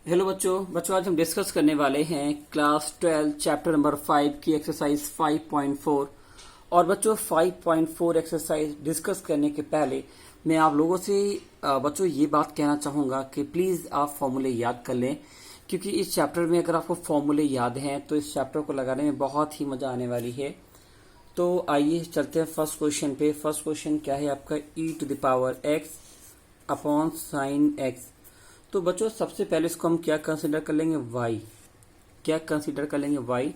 Hello बच्चों आज हम डिस्कस करने वाले हैं क्लास 12 चैप्टर नंबर 5 की एक्सरसाइज 5.4। और बच्चों 5.4 एक्सरसाइज डिस्कस करने के पहले मैं आप लोगों से बच्चों ये बात कहना चाहूंगा कि प्लीज आप फॉर्मूले याद कर लें, क्योंकि इस चैप्टर में अगर आपको फॉर्मूले याद हैं तो इस चैप्टर को लगाने में बहुत ही मजा आने वाली है। तो आइए चलते हैं फर्स्ट क्वेश्चन पे। फर्स्ट क्वेश्चन क्या है आपका, e⁻x अपॉन साइन एक्स। तो बच्चों सबसे पहले इसको हम क्या कंसीडर कर लेंगे, y। क्या कंसीडर कर लेंगे, y।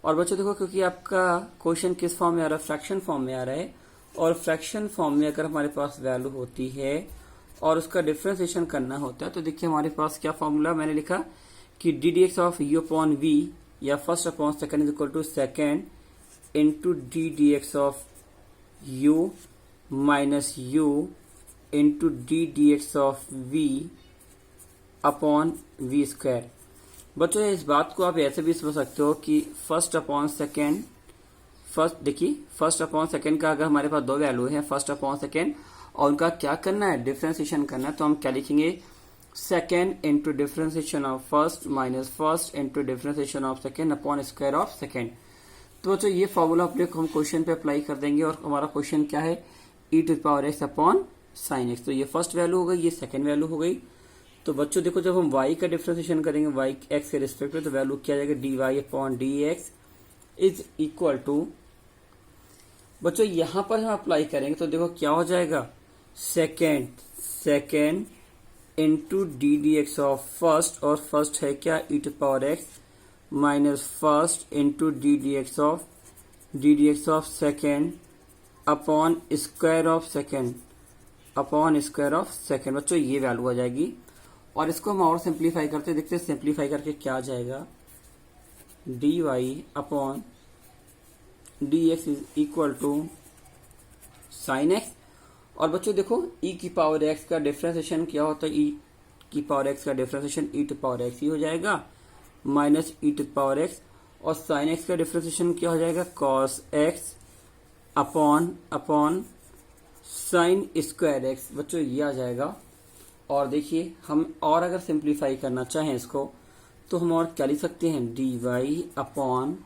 और बच्चों देखो, क्योंकि आपका क्वेश्चन किस फॉर्म में आ रहा है, फ्रैक्शन फॉर्म में आ रहा है। और फ्रैक्शन फॉर्म में अगर हमारे पास वैल्यू होती है और उसका डिफ्रेंसिएशन करना होता है, तो देखिए हमारे पास क्या फॉर्मूला मैंने लिखा कि D D x of U upon V या first upon second is equal to second into D D x of U minus U into D D x of V upon V square. बच्चों इस बात को आप ऐसे भी समझ सकते हो कि फर्स्ट अपॉन सेकेंड, देखिए फर्स्ट अपॉन सेकेंड का अगर हमारे पास दो वैल्यू है, फर्स्ट अपॉन सेकेंड, और उनका क्या करना है, डिफ्रेंसिएशन करना है, तो हम क्या लिखेंगे, second into differentiation of first minus first into differentiation of second upon square of second. तो बच्चों ये फॉर्मूला अपने हम क्वेश्चन पे अप्लाई कर देंगे और हमारा क्वेश्चन क्या है, e⁻x अपॉन साइन एक्स। तो ये फर्स्ट वैल्यू हो गई, ये सेकेंड वैल्यू हो गई। तो बच्चों देखो जब हम y का डिफ्रेंसिएशन करेंगे y x के रिस्पेक्ट में, तो वैल्यू क्या आ जाएगा, dy upon dx is equal to, बच्चों यहां पर हम अप्लाई करेंगे तो देखो क्या हो जाएगा, second into D D x of first, और फर्स्ट है क्या, e⁻x minus first into D D x of second upon square of second बच्चों ये वैल्यू आ जाएगी। और इसको हम और सिंप्लीफाई करते देखते हैं, सिंप्लीफाई करके क्या आ जाएगा, dy upon dx is equal to sine X. और बच्चों देखो e⁻x का डिफ्रेंसिएशन क्या होता है, e⁻x का डिफ्रेंसिएशन e⁻x ही हो जाएगा माइनस e⁻x, और साइन एक्स का डिफ्रेंसिएशन क्या हो जाएगा, cos x upon sine square x. बच्चों ये आ जाएगा। और देखिए हम और अगर सिंप्लीफाई करना चाहें इसको, तो हम और क्या लिख सकते हैं, dy upon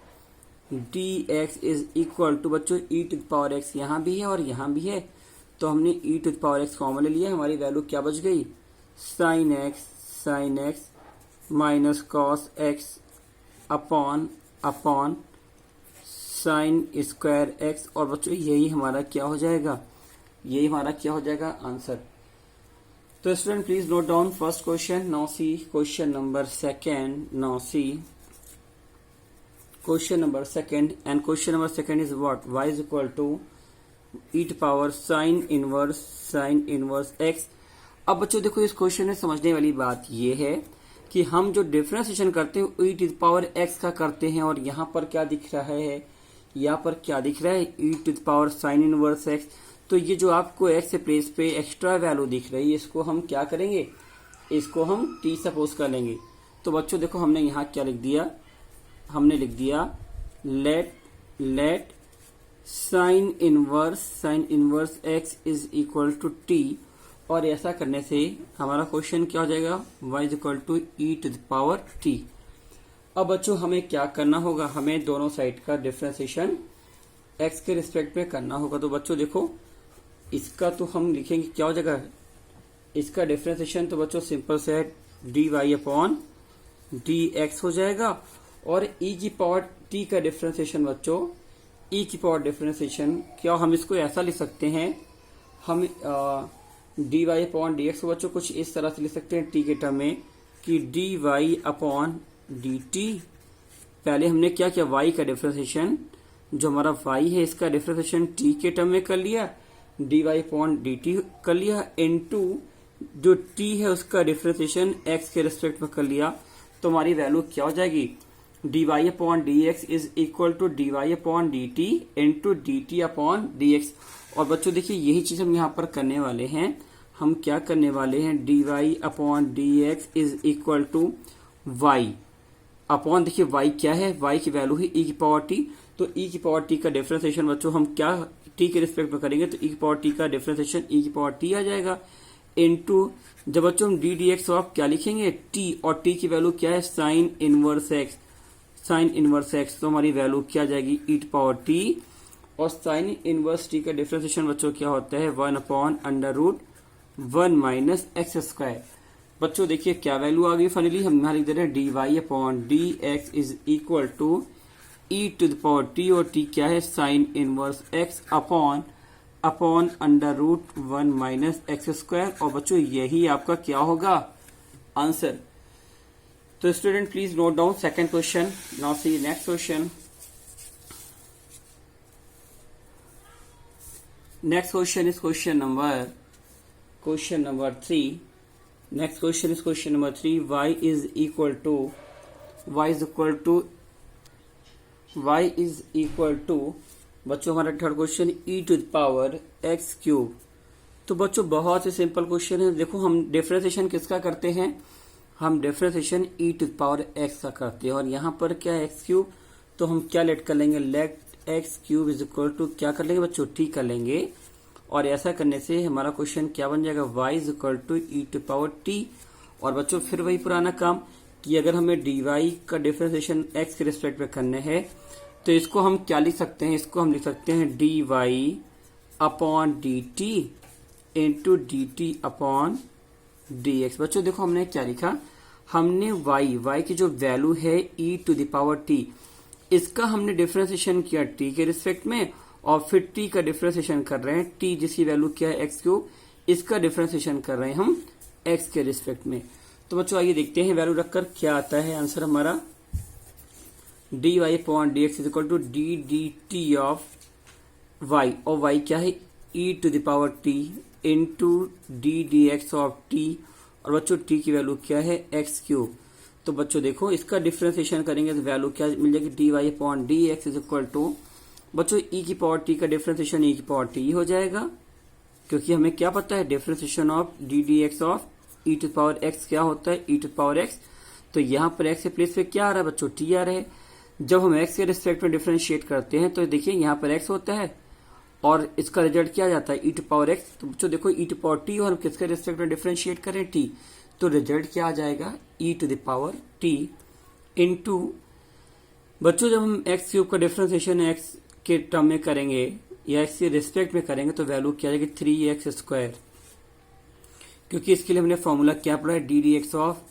dx is equal to, बच्चों e⁻x यहाँ भी है और यहाँ भी है, तो हमने e⁻x कॉमन ले लिया, हमारी वैल्यू क्या बच गई, sine X minus cos x upon sine square X. और बच्चों यही हमारा क्या हो जाएगा, आंसर। तो student please note down first question. Now see question number second. Question number second, and question number second is what, y is equal to e⁻ sine inverse x। अब बच्चों देखो इस क्वेश्चन में समझने वाली बात ये है कि हम जो डिफ्रेंसिएशन करते हैं e⁻x का करते हैं, और यहाँ पर क्या दिख रहा है, e⁻ साइन इनवर्स x। तो ये जो आपको x प्लेस पे एक्स्ट्रा वैल्यू दिख रही है, इसको हम क्या करेंगे, इसको हम t सपोज कर लेंगे। तो बच्चों देखो हमने यहाँ क्या लिख दिया, हमने लिख दिया let sine inverse x is equal to t। और ऐसा करने से हमारा क्वेश्चन क्या हो जाएगा, y is equal to e⁻t। अब बच्चों हमें क्या करना होगा, हमें दोनों साइड का डिफ्रेंसिएशन x के रिस्पेक्ट में करना होगा। तो बच्चों देखो इसका तो हम लिखेंगे क्या हो जाएगा, इसका डिफ्रेंसिएशन तो बच्चों सिंपल से है, dy अपॉन dx हो जाएगा। और e⁻t का डिफ्रेंसिएशन बच्चों, डिफ्रेंसिएशन क्या, हम इसको ऐसा लिख सकते हैं, हम dy अपॉन dx को बच्चों कुछ इस तरह से लिख सकते हैं t के टर्म में कि dy अपॉन dt। पहले हमने क्या किया, y का डिफ्रेंसिएशन जो हमारा y है इसका डिफ्रेंसिएशन t के टर्म में कर लिया, dy अपॉन dt कर लिया, इनटू जो t है उसका डिफ्रेंसिएशन x के रिस्पेक्ट में कर लिया। तो हमारी वैल्यू क्या हो जाएगी, dy upon dx is equal to dy upon dt into dt upon dx। और बच्चों देखिए यही चीज हम यहाँ पर करने वाले हैं, हम क्या करने वाले हैं, dy upon dx is equal to y upon, देखिए y क्या है, y की वैल्यू है e⁻t। तो e⁻t का डिफ्रेंसिएशन बच्चों हम क्या t के रिस्पेक्ट में करेंगे, तो e⁻t का डिफ्रेंसिएशन e⁻t आ जाएगा इनटू, जब बच्चों हम डी डी एक्स ऑफ क्या लिखेंगे, टी, और टी की वैल्यू क्या है, sine inverse x, sign inverse x, तो हमारी वैल्यू क्या जाएगी, ई टू पावर टी, और साइन इनवर्स टी का डिफरेंशिएशन बच्चों क्या होता है, 1/√1 माइनस एक्स स्क्वायर। बच्चों देखिए क्या वैल्यू आ गई फाइनली, हम यहाँ लिख दे रहे हैं D Y upon D x is equal to E to the power T, और टी क्या है, sine inverse X upon √1 minus X square, और बच्चों यही आपका क्या होगा, आंसर। तो student please note down second question. Now see next question. Next question is question number 3. Next question is question number 3. Y is equal to बच्चों हमारा third question e to the power x cube. तो बच्चों बहुत ही simple question है। देखो हम differentiation किसका करते हैं, हम differentiation e to the power x का करते हैं, और यहाँ पर क्या है x क्यूब, तो हम क्या लेट कर लेंगे, let X cube is equal to क्या कर लेंगे बच्चों, टी कर लेंगे, और ऐसा करने से हमारा क्वेश्चन क्या बन जाएगा, y is equal to E to power T. और बच्चों फिर वही पुराना काम कि अगर हमें डी वाई का डिफरेंशिएशन x के रिस्पेक्ट में करना है, तो इसको हम क्या लिख सकते हैं, इसको हम लिख सकते हैं D Y upon D T into D T upon D X. बच्चों देखो हमने क्या लिखा, हमने y की जो वैल्यू है e to the power t, इसका हमने डिफरेंशिएशन किया t के रिस्पेक्ट में, और फिर t का डिफरेंशिएशन कर रहे हैं, t जिसकी वैल्यू क्या है x क्यूब, इसका डिफरेंशिएशन कर रहे हैं हम x के रिस्पेक्ट में। तो बच्चों आइए देखते हैं वैल्यू रखकर क्या आता है आंसर हमारा, D Y upon D x is equal to D D T of y, और y क्या है e to the power t into D D x of t, और बच्चों t की वैल्यू क्या है x क्यूब। तो बच्चों देखो इसका डिफरेंशिएशन करेंगे तो वैल्यू क्या मिल जाएगी, D Y upon D x is equal to, बच्चों e की पावर t का डिफरेंशिएशन e की पावर t हो जाएगा, क्योंकि हमें क्या पता है differentiation of D D x of e to power x क्या होता है, e टू पावर x। तो यहाँ पर x के प्लेस पे क्या आ रहा है बच्चों, t आ रहा है। जब हम x के रिस्पेक्ट में डिफरेंशिएट करते हैं तो देखिए यहाँ पर x होता है, और इसका रिजल्ट क्या जाता है, e टू पावर x। तो बच्चों देखो e टू पावर t, और हम किसके रिस्पेक्ट में डिफरेंशिएट करें, t, तो रिजल्ट क्या आ जाएगा, e to the power t into, बच्चों जब हम x क्यूब का डिफरेंशिएशन x के टर्म में करेंगे या x के रिस्पेक्ट में करेंगे तो वैल्यू क्या आएगी, 3x स्क्वायर, क्योंकि इसके लिए हमने फॉर्मूला क्या पढ़ा है, D D x of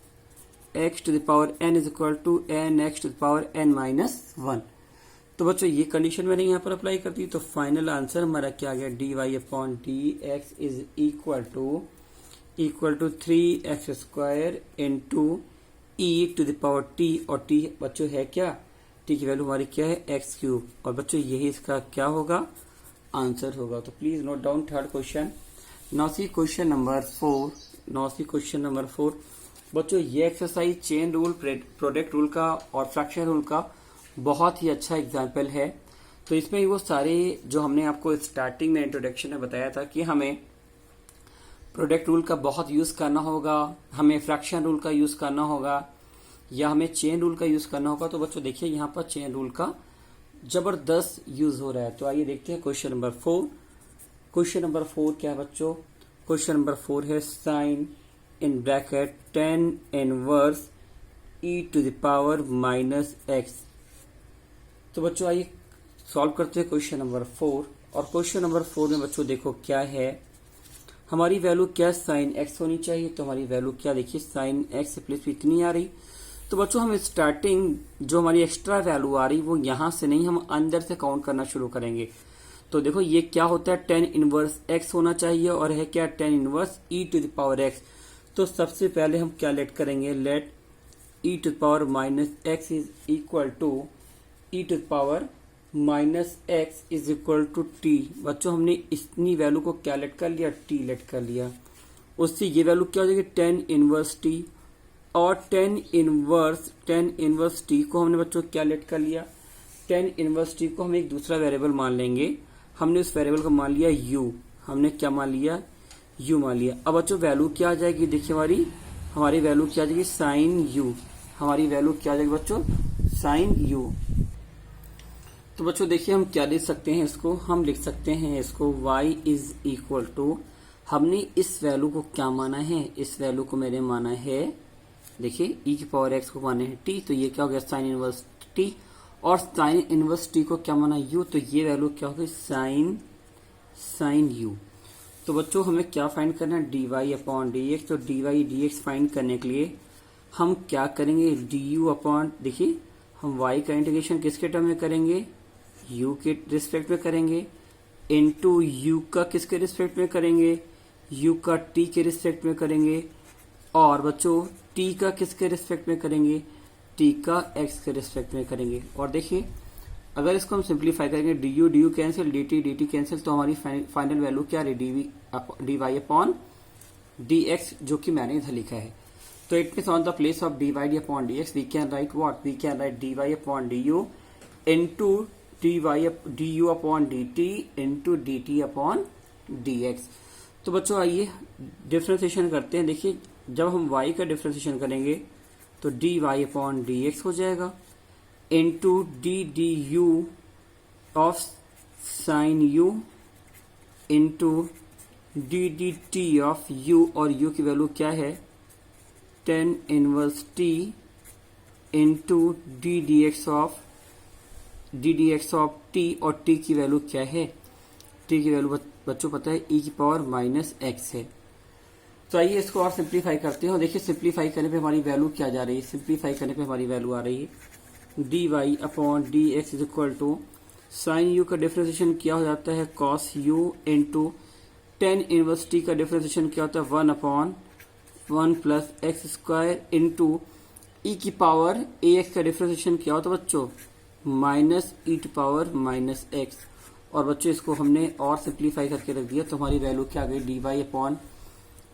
x to the power n is equal to N X to the power n minus 1। तो बच्चों ये कंडीशन मैंने यहाँ पर अप्लाई कर दी, तो फाइनल आंसर हमारा क्या आ गया, D Y upon D x is equal to 3x square into E to the power t, और t बच्चों है क्या, t की वैल्यू हमारी क्या है, x क्यूब, और बच्चों यही इसका क्या होगा, आंसर होगा। तो please note down third question. Now see question number 4। बच्चों ये exercise chain rule, product rule का और फ्रैक्शन रूल का बहुत ही अच्छा एग्जाम्पल है। तो इसमें वो सारे जो हमने आपको स्टार्टिंग में इंट्रोडक्शन में बताया था कि हमें प्रोडक्ट रूल का बहुत यूज करना होगा, हमें फ्रैक्शन रूल का यूज करना होगा, या हमें चेन रूल का यूज करना होगा। तो बच्चों देखिए यहाँ पर चेन रूल का जबरदस्त यूज हो रहा है। तो आइए देखते हैं क्वेश्चन नंबर 4। क्वेश्चन नंबर 4 क्या है बच्चों, क्वेश्चन नंबर 4 है sine in bracket 10 inverse E to the power minus X. तो बच्चों आइए सॉल्व करते हैं क्वेश्चन नंबर 4। और क्वेश्चन नंबर 4 में बच्चों देखो क्या है, हमारी वैल्यू क्या साइन एक्स होनी चाहिए, तो हमारी वैल्यू क्या देखिए साइन एक्स प्लस इतनी आ रही। तो बच्चों हम स्टार्टिंग जो हमारी एक्स्ट्रा वैल्यू आ रही वो यहां से नहीं, हम अंदर से काउंट करना शुरू करेंगे। तो देखो ये क्या होता है, 10 इनवर्स एक्स होना चाहिए, और है क्या 10 inverse E to the power X. तो सबसे पहले हम क्या लेट करेंगे, let E to the power minus X is equal to E to the power minus X is equal to T. बच्चों हमने इतनी वैल्यू को क्या लेट कर लिया, टी लेट कर लिया। उससे ये वैल्यू क्या हो जाएगी 10 इनवर्स टी, और 10 इनवर्स टी को हमने बच्चों क्या लेट कर लिया, 10 इनवर्स टी को हम एक दूसरा वेरिएबल मान लेंगे। हमने उस वेरिएबल को मान लिया यू, हमने क्या मान लिया, यू मान लिया। अब बच्चों वैल्यू क्या आ जाएगी, देखिए हमारी वैल्यू क्या आ जाएगी, साइन यू। हमारी वैल्यू क्या आ जाएगी बच्चों, साइन यू। तो बच्चों देखिए हम क्या लिख सकते हैं, इसको हम लिख सकते हैं इसको y इज इक्वल टू, हमने इस वैल्यू को क्या माना है, इस वैल्यू को मैंने माना है, देखिए e की पावर x को माने है t, तो ये क्या हो गया साइन इनवर्स t, और साइन इनवर्स t को क्या माना u, तो ये वैल्यू क्या होगी साइन u। तो बच्चों हमें क्या फाइंड करना है, dy अपॉन dx। तो dy dx फाइंड करने के लिए हम क्या करेंगे, du अपॉन, देखिए हम y का इंटीग्रेशन किसके टर्म में करेंगे, u के रिस्पेक्ट में करेंगे, इनटू u का किसके रिस्पेक्ट में करेंगे, u का t के रिस्पेक्ट में करेंगे, और बच्चों t का किसके रिस्पेक्ट में करेंगे, t का x के रिस्पेक्ट में करेंगे। और देखिए अगर इसको हम सिंप्लीफाई करेंगे, du कैंसिल, dt कैंसिल, तो हमारी फाइनल वैल्यू क्या रही, dy अपॉन dx, जो कि मैंने इधर लिखा है। तो it means on the place of dy upon dx we can write what, we can write dy upon du into du upon dt into dt upon dx। तो बच्चों आइए डिफ्रेंसिएशन करते हैं। देखिए जब हम y का डिफ्रेंसिएशन करेंगे तो dy अपॉन dx हो जाएगा into du of sine u into dt of u, और u की वैल्यू क्या है tan inverse t into ddx of t, और t की वैल्यू क्या है, t की वैल्यू बच्चों पता है e की पावर माइनस x है। तो आइए इसको और सिंप्लीफाई करते हैं, और देखिए सिंप्लीफाई करने पे हमारी वैल्यू क्या जा रही है, सिंप्लीफाई करने पे हमारी वैल्यू आ रही है dy upon dx is equal to sine u का डिफरेंशिएशन क्या हो जाता है cos u into tan inverse t का डिफरेंशिएशन क्या होता है 1 upon 1 plus X square into e की पावर ax का डिफरेंशिएशन क्या होता है बच्चों minus e to power minus X. और बच्चों इसको हमने और सिंप्लीफाई करके रख दिया, तो हमारी वैल्यू क्या आ गई dy upon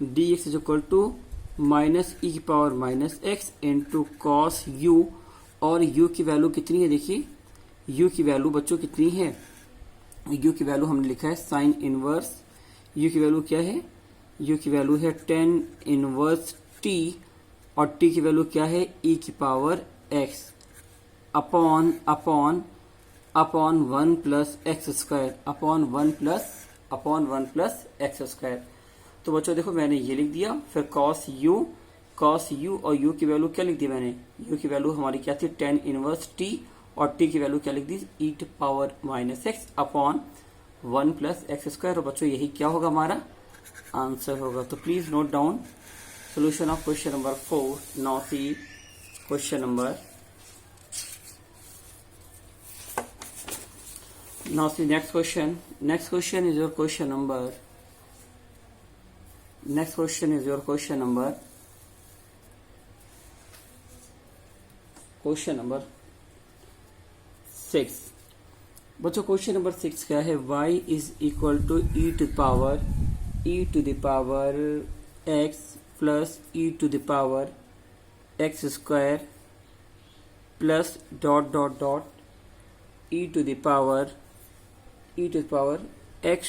dx is equal to minus e की power minus X into cos u, और u की वैल्यू कितनी है, देखिए u की वैल्यू बच्चों कितनी है, u की वैल्यू हमने लिखा है साइन इनवर्स, u की वैल्यू क्या है, u की वैल्यू है tan इनवर्स t, और t की वैल्यू क्या है e की power x upon 1 plus X square upon 1 plus X square. तो बच्चों देखो मैंने ये लिख दिया, फिर cos u और u की वैल्यू क्या लिख दी मैंने, u की वैल्यू हमारी क्या थी tan इनवर्स t, और t की वैल्यू क्या लिख दी e to power minus X upon 1 plus X square. और बच्चों यही क्या होगा हमारा आंसर होगा। तो please note down solution of question number 4। Now see question number, now see next question is your question number, next question is your question number 6। बच्चों question number 6 क्या है, y is equal to e to the power x plus e to the power x square plus dot dot dot e to the power x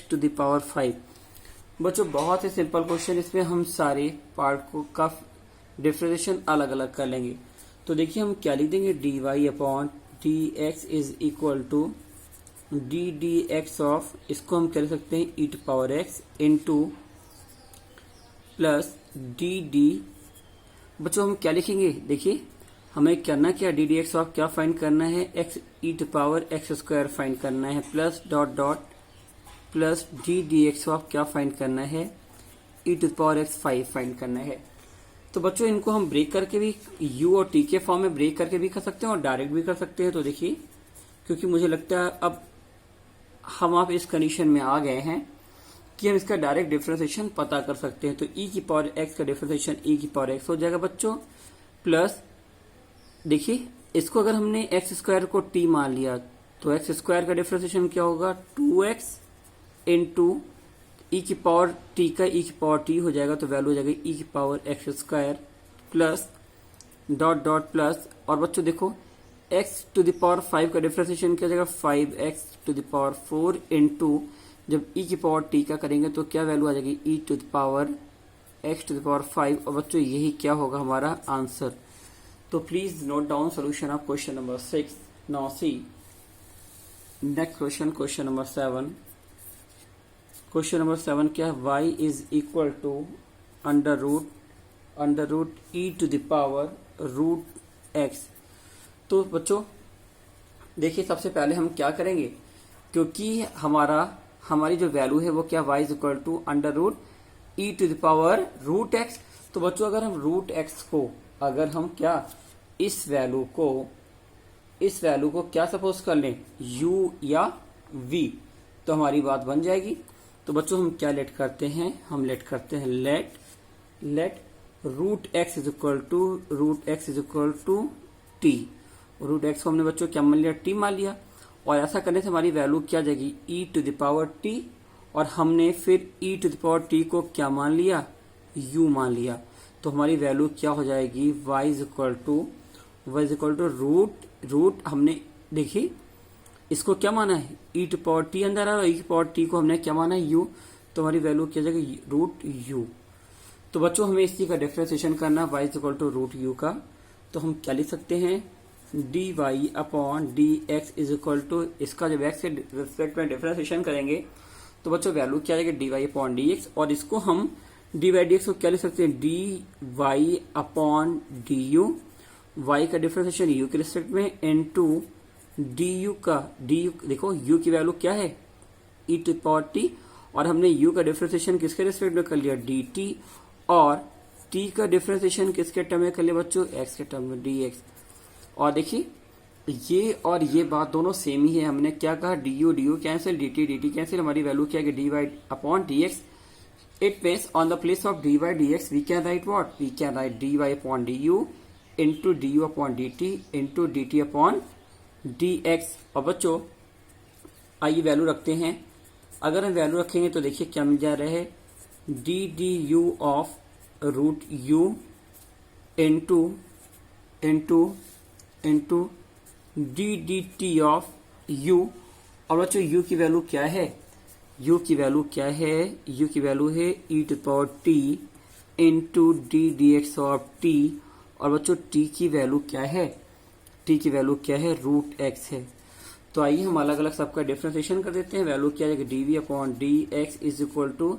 to the power 5। बच्चों बहुत ही simple question, इसमें हम सारे part को का differentiation अलग अलग कर लेंगे। तो देखिए हम क्या लिख देंगे, dy upon dx is equal to ddx of, इसको हम कह सकते हैं e to power x into plus dd। बच्चों हम क्या लिखेंगे, देखिए हमें करना क्या, ddx ऑफ क्या फाइंड करना है, x e to power x square find करना है, plus dot dot plus ddx of क्या फाइंड करना है, e to power x 5 find करना है। तो बच्चों इनको हम ब्रेक करके भी u और t के फॉर्म में ब्रेक करके भी कर सकते हैं और डायरेक्ट भी कर सकते हैं। तो देखिए क्योंकि मुझे लगता है अब हम आप इस कंडीशन में आ गए हैं कि हम इसका डायरेक्ट डिफरेंशिएशन पता कर सकते हैं। तो e की पावर x का डिफरेंशिएशन e की पावर x हो जाएगा बच्चों, प्लस देखिए इसको अगर हमने x स्क्वायर को t मान लिया तो x स्क्वायर का डिफरेंशिएशन क्या होगा 2x इंटू e की पावर t का e की पावर t हो जाएगा, तो वैल्यू हो जाएगी e की power x square plus dot dot plus, और बच्चों देखो x टू द पावर 5 का डिफरेंशिएशन क्या हो जाएगा 5x to the power 4 into जब e की पावर t का करेंगे तो क्या वैल्यू आ जाएगी e to the power x to the power 5। और बच्चों यही क्या होगा हमारा आंसर। तो please note down solution of question number 6। Now see next question, question number 7। Question number 7 क्या है, y is equal to under root E to the power root X. तो बच्चों देखिए सबसे पहले हम क्या करेंगे, क्योंकि हमारी जो वैल्यू है वो क्या, y is equal to under root E to the power root X. तो बच्चों अगर हम रूट एक्स को, अगर हम क्या इस वैल्यू को क्या सपोज कर लें, u या v, तो हमारी बात बन जाएगी। तो बच्चों हम क्या लेट करते हैं, हम लेट करते हैं let root X is equal to T. Root X को हमने बच्चों क्या मान लिया, टी मान लिया, और ऐसा करने से हमारी वैल्यू क्या आ जाएगी, ई टू द पावर टी, और हमने फिर ई टू द पावर टी को क्या मान लिया, u मान लिया। तो हमारी वैल्यू क्या हो जाएगी, y is equal to root हमने देखिए इसको क्या माना है, ई टू पावर टी अंदर आ, ई टू पावर टी को हमने क्या माना है, u। तो हमारी वैल्यू क्या जाएगी, रूट u। तो बच्चों हमें इसी का डिफरेंशिएशन करना है, y is equal to root u का। तो हम क्या लिख सकते हैं, dy upon D x is equal to, इसका जब x के रिस्पेक्ट में डिफरेंशिएशन करेंगे तो बच्चों वैल्यू क्या आएगी, dy अपॉन डी एक्स, और इसको हम dy dx को क्या लिख सकते हैं, dy upon D you, y का डिफरेंशिएशन u के रिस्पेक्ट में, इनटू du का, du देखो u की वैल्यू क्या है, e टू पावर t, और हमने u का डिफरेंशिएशन किसके रिस्पेक्ट में कर लिया, dt, और t का डिफरेंशिएशन किसके टर्म में कर लिया बच्चों, x के टर्म में, dx। और देखिए ये और ये बात दोनों सेम ही है, हमने क्या कहा, du कैंसिल, dt कैंसिल, हमारी वैल्यू क्या है, dy upon dx। It means on the place of dy dx we can write what? We can write dy upon du into du upon dt into dt upon dx। और बच्चों आइए value रखते हैं, अगर हम value रखेंगे तो देखिए क्या मिल जा रहा है, D D U of root U into D D T of U. और बच्चों u की वैल्यू क्या है, u की वैल्यू है e to power t into D D x of t। और बच्चों t की वैल्यू क्या है, रूट x है। तो आइए हम अलग अलग सबका डिफरेंशिएशन कर देते हैं। वैल्यू क्या है, D V upon D x is equal to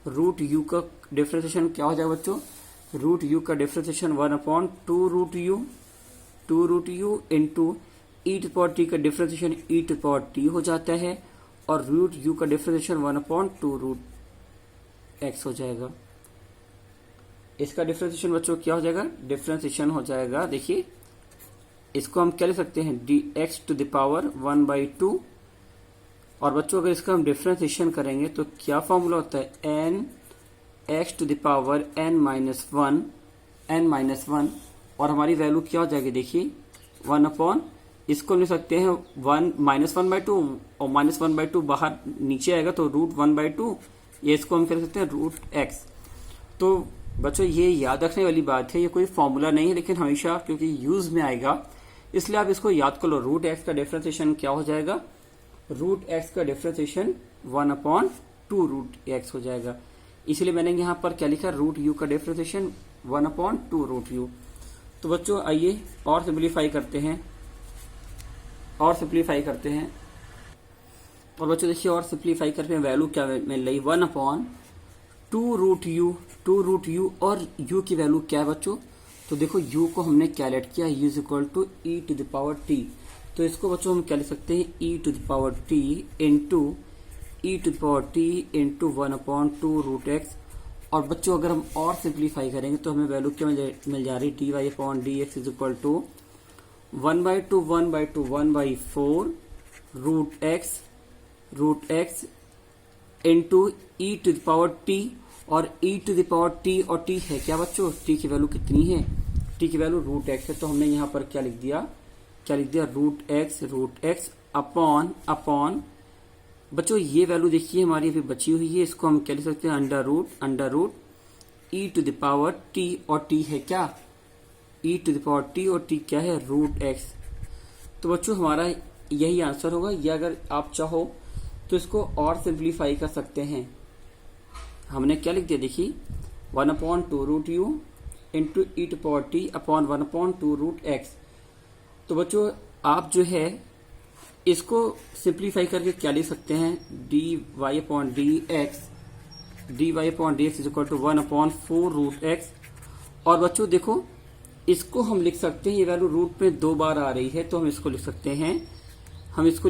root U का डिफरेंशिएशन क्या हो जाएगा बच्चों, रूट यू का differentiation 1 upon two root U into E to power T का differentiation E to power T हो जाता है, और रूट यू का differentiation 1 upon two root X हो जाएगा। इसका डिफरेंशिएशन बच्चों क्या हो जाएगा, डिफरेंशिएशन हो जाएगा, देखिए इसको हम क्या लिख सकते हैं, D X to the power 1/2। और बच्चों अगर इसका हम डिफरेंशिएशन करेंगे तो क्या फॉर्मूला होता है, N X to the power n minus one, और हमारी वैल्यू क्या हो जाएगी, देखिए 1 अपॉन, इसको लिख सकते हैं 1/2, और -1/2 बाहर नीचे आएगा तो रूट 1/2, ये इसको हम कह सकते हैं रूट एक्स। तो बच्चों ये याद रखने वाली बात है, ये कोई फॉर्मूला नहीं है, लेकिन हमेशा क्योंकि यूज में आएगा इसलिए आप इसको याद कर लो। रूट एक्स का डिफरेंशिएशन क्या हो जाएगा, रूट एक्स का डिफरेंशिएशन 1/2 रूट एक्स हो जाएगा। इसलिए मैंने यहाँ पर क्या लिखा, रूट यू का डिफरेंशिएशन 1/2 रूट यू। तो बच्चों आइए और सिंप्लीफाई करते हैं, और बच्चों देखिए और सिंप्लीफाई करते हैं, वैल्यू क्या मिल रही, 1/2 रूट यू, और u की वैल्यू क्या है बच्चों, तो देखो u को हमने क्या लेट किया, u is equal to E to the power t। तो इसको बच्चों हम क्या लिख सकते हैं, e to the power t into E to the power t into 1/2 root X. और बच्चों अगर हम और सिंप्लीफाई करेंगे तो हमें वैल्यू क्या मिल जा रही, D Y upon D x is equal to 1/4 root X into E to the power T, और E to the power T, और टी है क्या बच्चों, टी की वैल्यू कितनी है, टी की वैल्यू रूट एक्स है। तो हमने यहाँ पर क्या लिख दिया रूट एक्स अपॉन बच्चों ये वैल्यू देखिए हमारी अभी बची हुई है, इसको हम क्या लिख सकते हैं, under root E to the power T, और टी है क्या, E to the power T, और टी क्या है, रूट एक्स। तो बच्चों हमारा यही आंसर होगा। या अगर आप चाहो तो इसको और सिंप्लीफाई कर सकते हैं। हमने क्या लिख दिया, देखिए 1/2 root U into E to power T upon 1/2 root X. तो बच्चों आप जो है इसको सिंप्लीफाई करके क्या लिख सकते हैं, dy upon dx is equal to 1/4 root X. और बच्चों देखो इसको हम लिख सकते हैं, ये वैल्यू रूट में 2 बार आ रही है तो हम इसको लिख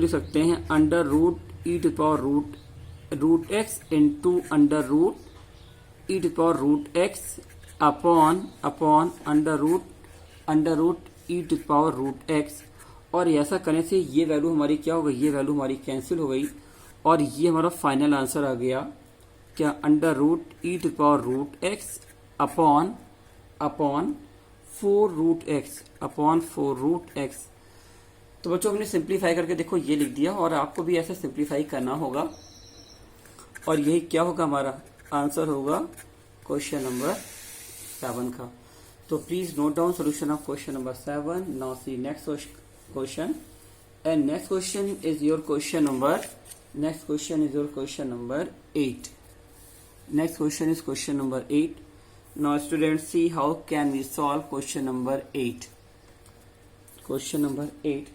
सकते हैं under root E to power root X into under root E to power root X upon under root E to power root X. और ऐसा करने से ये वैल्यू हमारी क्या हो गई, ये वैल्यू हमारी कैंसिल हो गई और ये हमारा फाइनल आंसर आ गया क्या, under root E to power root X upon 4 root X. तो बच्चों हमने सिंप्लीफाई करके देखो ये लिख दिया और आपको भी ऐसे सिंप्लीफाई करना होगा और यही क्या होगा, हमारा आंसर होगा क्वेश्चन नंबर 7 का। तो please note down solution of question number 7। Now see next question and next question is your question number 8। Next question is question number 8. Now students, see how can we solve question number 8. Question number 8.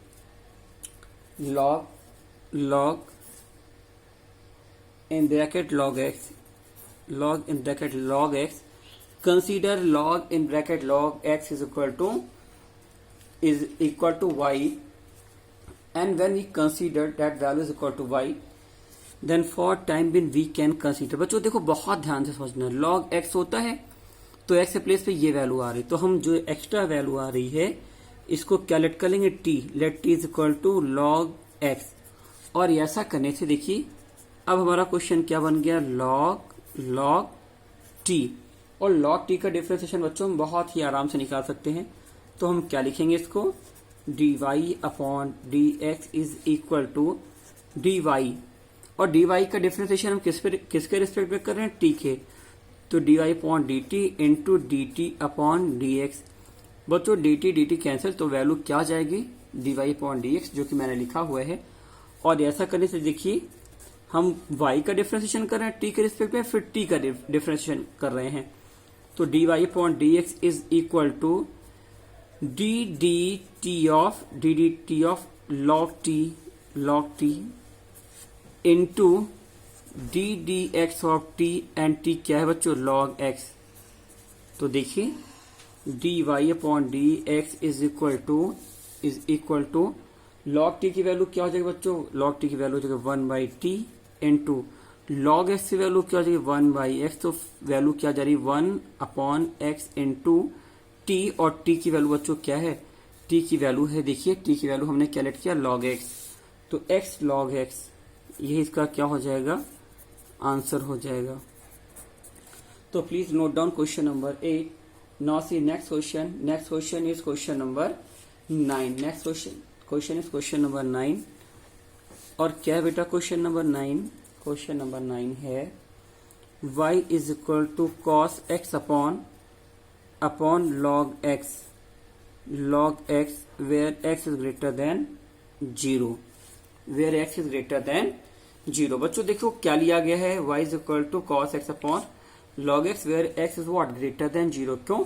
Log in bracket log x. Consider log in bracket log x is equal to y. And when we consider that value is equal to y, then for time being we can consider. बच्चों देखो बहुत ध्यान से समझना, log x होता है तो x के प्लेस पे ये वैल्यू आ रही, तो हम जो एक्स्ट्रा वैल्यू आ रही है इसको क्या लेट कर लेंगे, T. Let T is equal to log X. और ऐसा करने से देखिए अब हमारा क्वेश्चन क्या बन गया, लॉग टी। और लॉग टी का डिफरेंशिएशन बच्चों हम बहुत ही आराम से निकाल सकते हैं। तो हम क्या लिखेंगे इसको, D Y upon D x is equal to D Y. और dy का डिफरेंशिएशन हम किसके रिस्पेक्ट में कर रहे हैं, t के। तो dy upon D T into D T upon D X. बच्चों dt कैंसिल तो वैल्यू क्या आ जाएगी, dy अपॉन डी एक्स, जो कि मैंने लिखा हुआ है। और ऐसा करने से देखिए हम y का डिफरेंशिएशन कर रहे हैं t के रिस्पेक्ट में, फिर t का डिफरेंशिएशन कर रहे हैं। तो dy upon D x is equal to d T of log t into d x of t, and t क्या है बच्चों, लॉग एक्स। तो देखिए d Y upon D x is equal to log t की value क्या हो जाएगी बच्चों, लॉग टी की वैल्यू हो जाएगी 1/t इंटू लॉग एक्स की वैल्यू क्या हो जाएगी 1/x। तो वैल्यू क्या जा रही 1/x इंटू टी। और टी की वैल्यू बच्चों क्या है, टी की वैल्यू है, देखिए टी की वैल्यू हमने क्या लेट किया, लॉग एक्स। तो x लॉग एक्स यही इसका क्या हो जाएगा, आंसर हो जाएगा। तो please note down question number 8। Now see next question is question number 9। Next question is question number 9। और क्या है बेटा क्वेश्चन नंबर 9, क्वेश्चन नंबर 9 है y is equal to cos x upon log x where x is greater than 0, where x is greater than 0। बच्चों देखो क्या लिया गया है, y is equal to cos x upon log x where x is what, greater than 0। क्यों,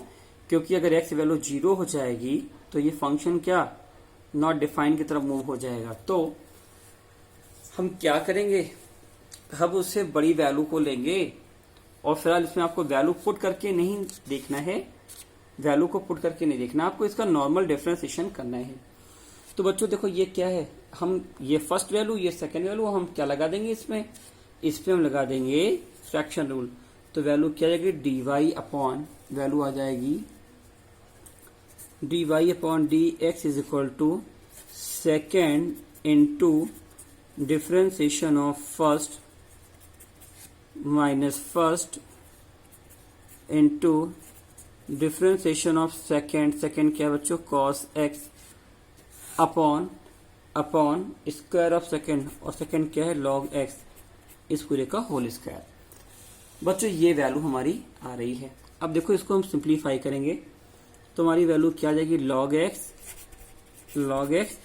क्योंकि अगर x value 0 हो जाएगी तो ये फंक्शन क्या, नॉट डिफाइंड की तरफ मूव हो जाएगा। तो हम क्या करेंगे, हम उससे बड़ी वैल्यू को लेंगे और फिलहाल इसमें आपको वैल्यू पुट करके नहीं देखना है, वैल्यू को पुट करके नहीं देखना, आपको इसका नॉर्मल डिफरेंशिएशन करना है। तो बच्चों देखो ये क्या है, हम ये फर्स्ट वैल्यू ये सेकंड वैल्यू हम क्या लगा देंगे इसमें हम लगा देंगे फ्रैक्शन रूल। तो वैल्यू क्या आ जाएगी, डी वाई अपॉन वैल्यू आ जाएगी D Y upon D x is equal to second into differentiation of first minus first into differentiation of second क्या है बच्चों, cos x upon square of second, और सेकेंड क्या है लॉग एक्स, इस पूरे का होल स्क्वायर। बच्चों ये वैल्यू हमारी आ रही है। अब देखो इसको हम सिंप्लीफाई करेंगे तो हमारी वैल्यू क्या आ जाएगी, लॉग एक्स।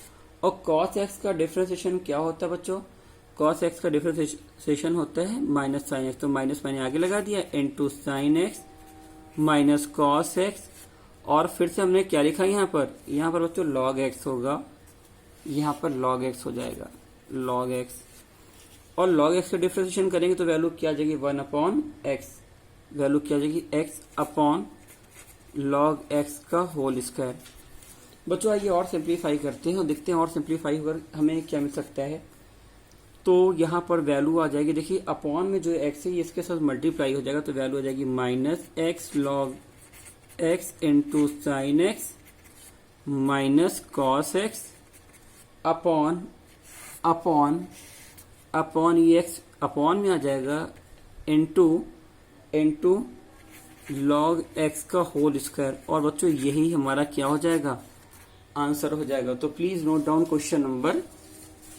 और कॉस एक्स का डिफरेंशिएशन क्या होता है बच्चों, कॉस एक्स का डिफरेंशिएशन होता है माइनस साइन एक्स। तो माइनस मैंने आगे लगा दिया into sine X minus cos x. और फिर से हमने क्या लिखा यहाँ पर बच्चों लॉग एक्स होगा यहाँ पर log x हो जाएगा, log x। और log x का डिफरेंशिएशन करेंगे तो वैल्यू क्या आ जाएगी 1/x, वैल्यू क्या आ जाएगी x अपॉन log x का होल स्क्वायर। बच्चों आइए और सिंप्लीफाई करते हैं और देखते हैं और सिंप्लीफाई होकर हमें क्या मिल सकता है। तो यहाँ पर वैल्यू आ जाएगी, देखिए अपॉन में जो x है इसके साथ मल्टीप्लाई हो जाएगा तो वैल्यू आ जाएगी -x log x into sine X minus cos x upon ये x अपॉन में आ जाएगा इंटू log x का होल स्क्वायर। और बच्चों यही हमारा क्या हो जाएगा, आंसर हो जाएगा। तो please note down question number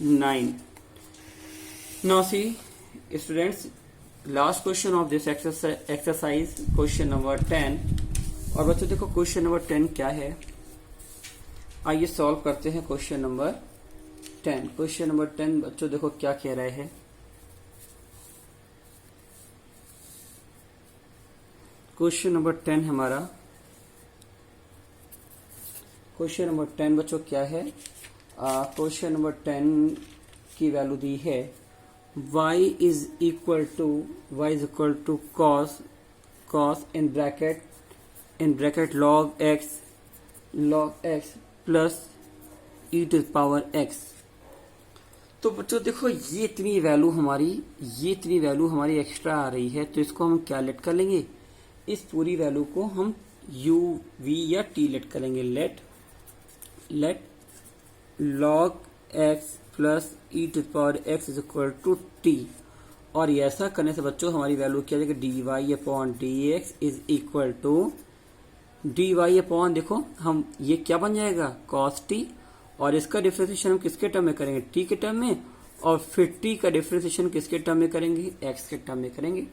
9। Now see students, last question of this exercise question number 10। और बच्चों देखो क्वेश्चन नंबर 10 क्या है, आइए सॉल्व करते हैं क्वेश्चन नंबर 10। क्वेश्चन नंबर 10 बच्चों देखो क्या कह रहे हैं। क्वेश्चन नंबर 10 हमारा, क्वेश्चन नंबर 10 बच्चों क्या है, क्वेश्चन नंबर 10 की वैल्यू दी है y is equal to cos in bracket log x plus e to the power x। तो बच्चों देखो ये इतनी वैल्यू हमारी एक्स्ट्रा आ रही है, तो इसको हम क्या लेट कर लेंगे, इस पूरी वैल्यू को हम u v या t लेट करेंगे। Let log x plus e to the power x is equal to t। और ये ऐसा करने से बच्चों हमारी वैल्यू क्या जाएगी, dy upon dx is equal to dy upon, देखो हम ये क्या बन जाएगा cos t, और इसका डिफरेंशिएशन हम किसके टर्म में करेंगे, t के टर्म में, और फिर t का डिफरेंशिएशन किसके टर्म में करेंगे, x के टर्म में करेंगे।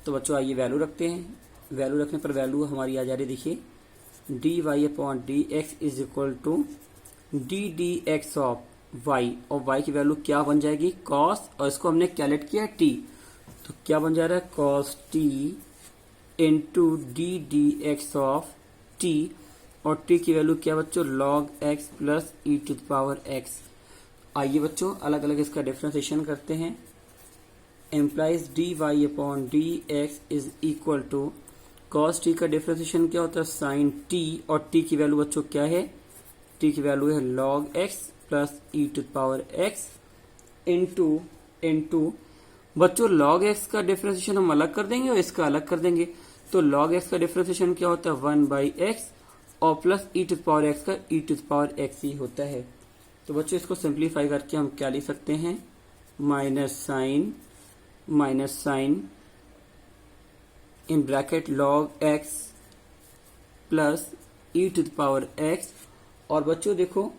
तो बच्चों आइए वैल्यू रखते हैं, वैल्यू रखने पर वैल्यू हमारी आ जा रही, देखिए dy upon dx is equal to ddx of y, और y की वैल्यू क्या बन जाएगी cos, और इसको हमने क्या लेट किया t, तो क्या बन जा रहा है cos t into ddx of t, और t की वैल्यू क्या बच्चों log x plus e to the power x। आइए बच्चों अलग अलग इसका डिफरेंशिएशन करते हैं। Implies dy upon dx is equal to cos t का डिफरेंशिएशन क्या होता है sin t, और t की वैल्यू बच्चों क्या है, t की वैल्यू है log x plus e to the power x into बच्चों log x का डिफरेंशिएशन हम अलग कर देंगे और इसका अलग कर देंगे। तो log x का डिफरेंशिएशन क्या होता है 1/x, और plus e to the power x का e to the power x ही होता है। तो बच्चों इसको सिंप्लीफाई करके हम क्या लिख सकते हैं, minus sine in bracket log x plus e to the power x। और बच्चों देखो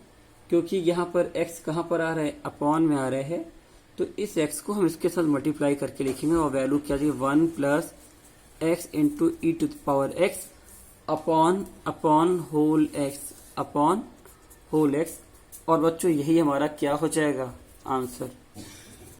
क्योंकि यहाँ पर x कहाँ पर आ रहा है, अपॉन में आ रहा है, तो इस x को हम इसके साथ मल्टीप्लाई करके लिखेंगे, और वैल्यू क्या जाएगी 1 plus x into E to the power x upon whole x। और बच्चों यही हमारा क्या हो जाएगा, आंसर।